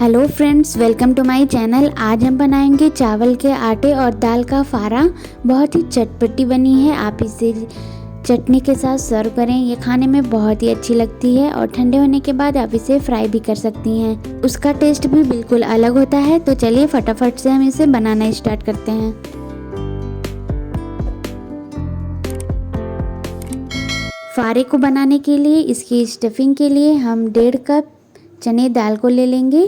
Hello friends, welcome to my channel. आज हम बनाएंगे चावल के आटे और दाल का फारा। बहुत ही चटपटी बनी है। आप इसे चटनी के साथ सर्व करें, ये खाने में बहुत ही अच्छी लगती है और ठंडे होने के बाद आप इसे फ्राई भी कर सकती हैं। उसका टेस्ट भी बिल्कुल अलग होता है। तो चलिए फटाफट से हम इसे बनाना स्टार्ट करते हैं। फारे को बनाने के लिए, इसकी स्टफिंग के लिए हम 1.5 कप चने दाल को ले लेंगे।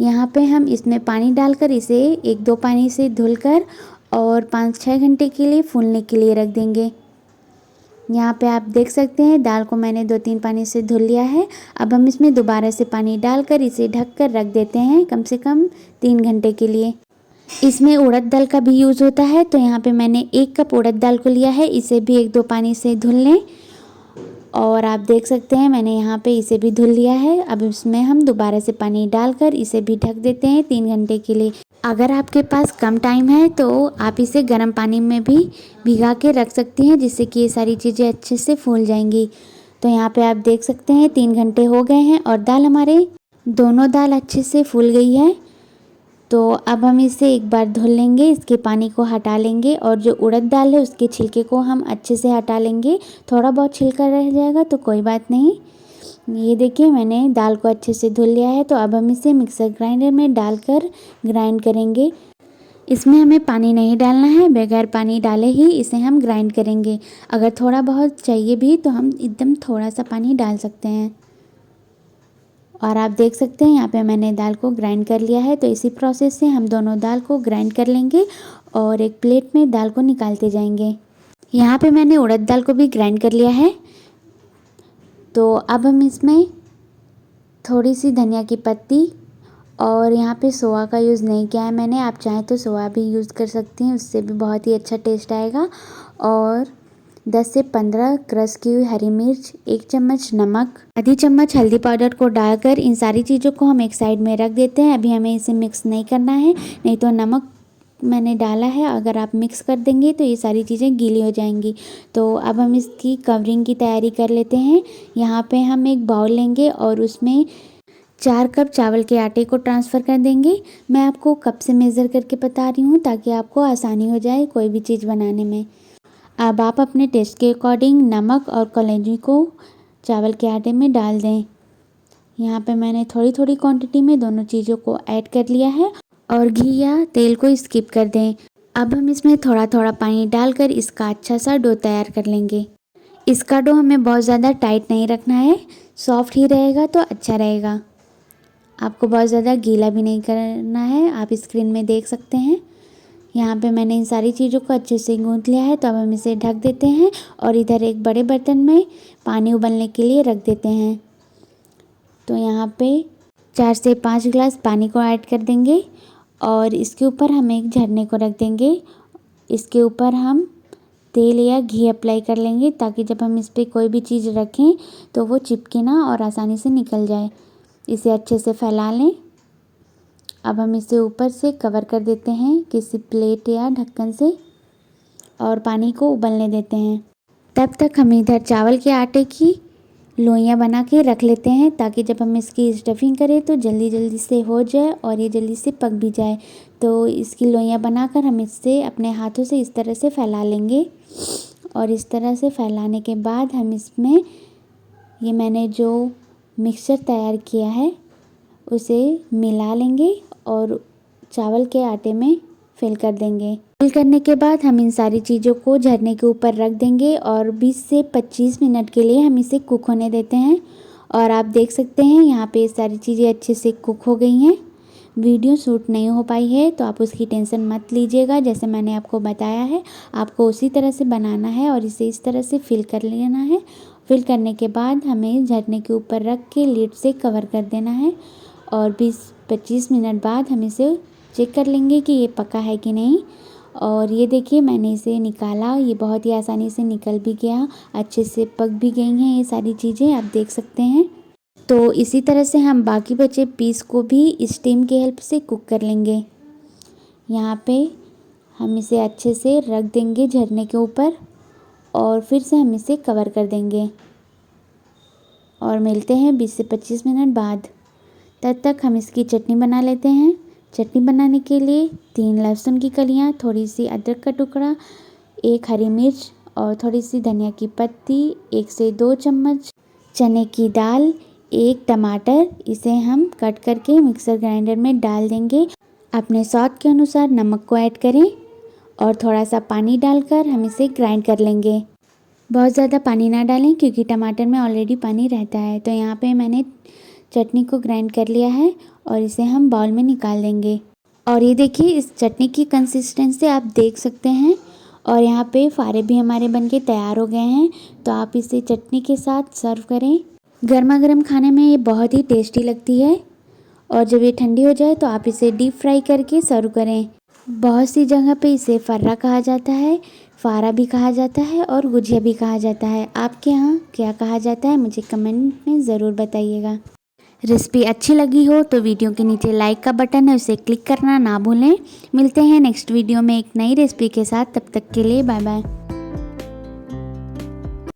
यहाँ पे हम इसमें पानी डालकर इसे 1-2 पानी से धुलकर और 5-6 घंटे के लिए फूलने के लिए रख देंगे। यहाँ पे आप देख सकते हैं दाल को मैंने 2-3 पानी से धुल लिया है। अब हम इसमें दोबारा से पानी डालकर इसे ढककर रख देते हैं कम से कम 3 घंटे के लिए। इसमें उड़द दाल का भी यूज़ होता है। तो यहाँ पे मैंने 1 कप उड़द दाल को लिया है। इसे भी 1-2 पानी से धुल लें और आप देख सकते हैं मैंने यहाँ पे इसे भी धुल लिया है। अब इसमें हम दोबारा से पानी डालकर इसे भी ढक देते हैं 3 घंटे के लिए। अगर आपके पास कम टाइम है तो आप इसे गर्म पानी में भी भिगा के रख सकती हैं, जिससे कि ये सारी चीज़ें अच्छे से फूल जाएंगी। तो यहाँ पे आप देख सकते हैं 3 घंटे हो गए हैं और दाल हमारे दोनों दाल अच्छे से फूल गई है। तो अब हम इसे एक बार धुल लेंगे, इसके पानी को हटा लेंगे और जो उड़द दाल है उसके छिलके को हम अच्छे से हटा लेंगे। थोड़ा बहुत छिलका रह जाएगा तो कोई बात नहीं। ये देखिए मैंने दाल को अच्छे से धुल लिया है। तो अब हम इसे मिक्सर ग्राइंडर में डालकर ग्राइंड करेंगे। इसमें हमें पानी नहीं डालना है, बगैर पानी डाले ही इसे हम ग्राइंड करेंगे। अगर थोड़ा बहुत चाहिए भी तो हम एकदम थोड़ा सा पानी डाल सकते हैं। और आप देख सकते हैं यहाँ पे मैंने दाल को ग्राइंड कर लिया है। तो इसी प्रोसेस से हम दोनों दाल को ग्राइंड कर लेंगे और एक प्लेट में दाल को निकालते जाएंगे। यहाँ पे मैंने उड़द दाल को भी ग्राइंड कर लिया है। तो अब हम इसमें थोड़ी सी धनिया की पत्ती और यहाँ पे सोया का यूज़ नहीं किया है मैंने, आप चाहें तो सोया भी यूज़ कर सकती हैं, उससे भी बहुत ही अच्छा टेस्ट आएगा। और 10 से 15 क्रश की हुई हरी मिर्च, 1 चम्मच नमक, आधी चम्मच हल्दी पाउडर को डालकर इन सारी चीज़ों को हम एक साइड में रख देते हैं। अभी हमें इसे मिक्स नहीं करना है, नहीं तो नमक मैंने डाला है, अगर आप मिक्स कर देंगे तो ये सारी चीज़ें गीली हो जाएंगी। तो अब हम इसकी कवरिंग की तैयारी कर लेते हैं। यहाँ पे हम एक बाउल लेंगे और उसमें 4 कप चावल के आटे को ट्रांसफ़र कर देंगे। मैं आपको कप से मेज़र करके बता रही हूँ ताकि आपको आसानी हो जाए कोई भी चीज़ बनाने में। अब आप अपने टेस्ट के अकॉर्डिंग नमक और कलौंजी को चावल के आटे में डाल दें। यहाँ पे मैंने थोड़ी थोड़ी क्वांटिटी में दोनों चीज़ों को ऐड कर लिया है और घी या तेल को स्किप कर दें। अब हम इसमें थोड़ा थोड़ा पानी डालकर इसका अच्छा सा डो तैयार कर लेंगे। इसका डो हमें बहुत ज़्यादा टाइट नहीं रखना है, सॉफ्ट ही रहेगा तो अच्छा रहेगा। आपको बहुत ज़्यादा गीला भी नहीं करना है, आप स्क्रीन में देख सकते हैं। यहाँ पे मैंने इन सारी चीज़ों को अच्छे से गूँथ लिया है। तो अब हम इसे ढक देते हैं और इधर एक बड़े बर्तन में पानी उबलने के लिए रख देते हैं। तो यहाँ पे 4 से 5 गिलास पानी को ऐड कर देंगे और इसके ऊपर हम एक झरने को रख देंगे। इसके ऊपर हम तेल या घी अप्लाई कर लेंगे ताकि जब हम इस पर कोई भी चीज़ रखें तो वो चिपके ना और आसानी से निकल जाए। इसे अच्छे से फैला लें। अब हम इसे ऊपर से कवर कर देते हैं किसी प्लेट या ढक्कन से और पानी को उबलने देते हैं। तब तक हम इधर चावल के आटे की लोइयाँ बना के रख लेते हैं ताकि जब हम इसकी स्टफिंग करें तो जल्दी जल्दी से हो जाए और ये जल्दी से पक भी जाए। तो इसकी लोइयाँ बनाकर हम इससे अपने हाथों से इस तरह से फैला लेंगे और इस तरह से फैलाने के बाद हम इसमें ये मैंने जो मिक्सचर तैयार किया है उसे मिला लेंगे और चावल के आटे में फिल कर देंगे। फिल करने के बाद हम इन सारी चीज़ों को झरने के ऊपर रख देंगे और 20 से 25 मिनट के लिए हम इसे कुक होने देते हैं। और आप देख सकते हैं यहाँ पे सारी चीज़ें अच्छे से कुक हो गई हैं। वीडियो शूट नहीं हो पाई है तो आप उसकी टेंशन मत लीजिएगा, जैसे मैंने आपको बताया है आपको उसी तरह से बनाना है और इसे इस तरह से फिल कर लेना है। फिल करने के बाद हमें झरने के ऊपर रख के लिड से कवर कर देना है और 20-25 मिनट बाद हम इसे चेक कर लेंगे कि ये पका है कि नहीं। और ये देखिए मैंने इसे निकाला, ये बहुत ही आसानी से निकल भी गया, अच्छे से पक भी गई हैं ये सारी चीज़ें, आप देख सकते हैं। तो इसी तरह से हम बाकी बचे पीस को भी स्टीम की हेल्प से कुक कर लेंगे। यहाँ पे हम इसे अच्छे से रख देंगे झरने के ऊपर और फिर से हम इसे कवर कर देंगे और मिलते हैं 20 से 25 मिनट बाद। तब तक हम इसकी चटनी बना लेते हैं। चटनी बनाने के लिए 3 लहसुन की कलियाँ, थोड़ी सी अदरक का टुकड़ा, 1 हरी मिर्च और थोड़ी सी धनिया की पत्ती, 1 से 2 चम्मच चने की दाल, 1 टमाटर, इसे हम कट करके मिक्सर ग्राइंडर में डाल देंगे। अपने स्वाद के अनुसार नमक को ऐड करें और थोड़ा सा पानी डालकर हम इसे ग्राइंड कर लेंगे। बहुत ज़्यादा पानी ना डालें क्योंकि टमाटर में ऑलरेडी पानी रहता है। तो यहाँ पे मैंने चटनी को ग्राइंड कर लिया है और इसे हम बाउल में निकाल देंगे। और ये देखिए, इस चटनी की कंसिस्टेंसी आप देख सकते हैं। और यहाँ पे फारे भी हमारे बनके तैयार हो गए हैं। तो आप इसे चटनी के साथ सर्व करें। गर्मा गर्म खाने में ये बहुत ही टेस्टी लगती है। और जब ये ठंडी हो जाए तो आप इसे डीप फ्राई करके सर्व करें। बहुत सी जगह पे इसे फर्रा कहा जाता है, फारा भी कहा जाता है और गुजिया भी कहा जाता है। आपके यहाँ क्या कहा जाता है मुझे कमेंट में ज़रूर बताइएगा। रेसिपी अच्छी लगी हो तो वीडियो के नीचे लाइक का बटन है, उसे क्लिक करना ना भूलें। मिलते हैं नेक्स्ट वीडियो में एक नई रेसिपी के साथ। तब तक के लिए बाय बाय।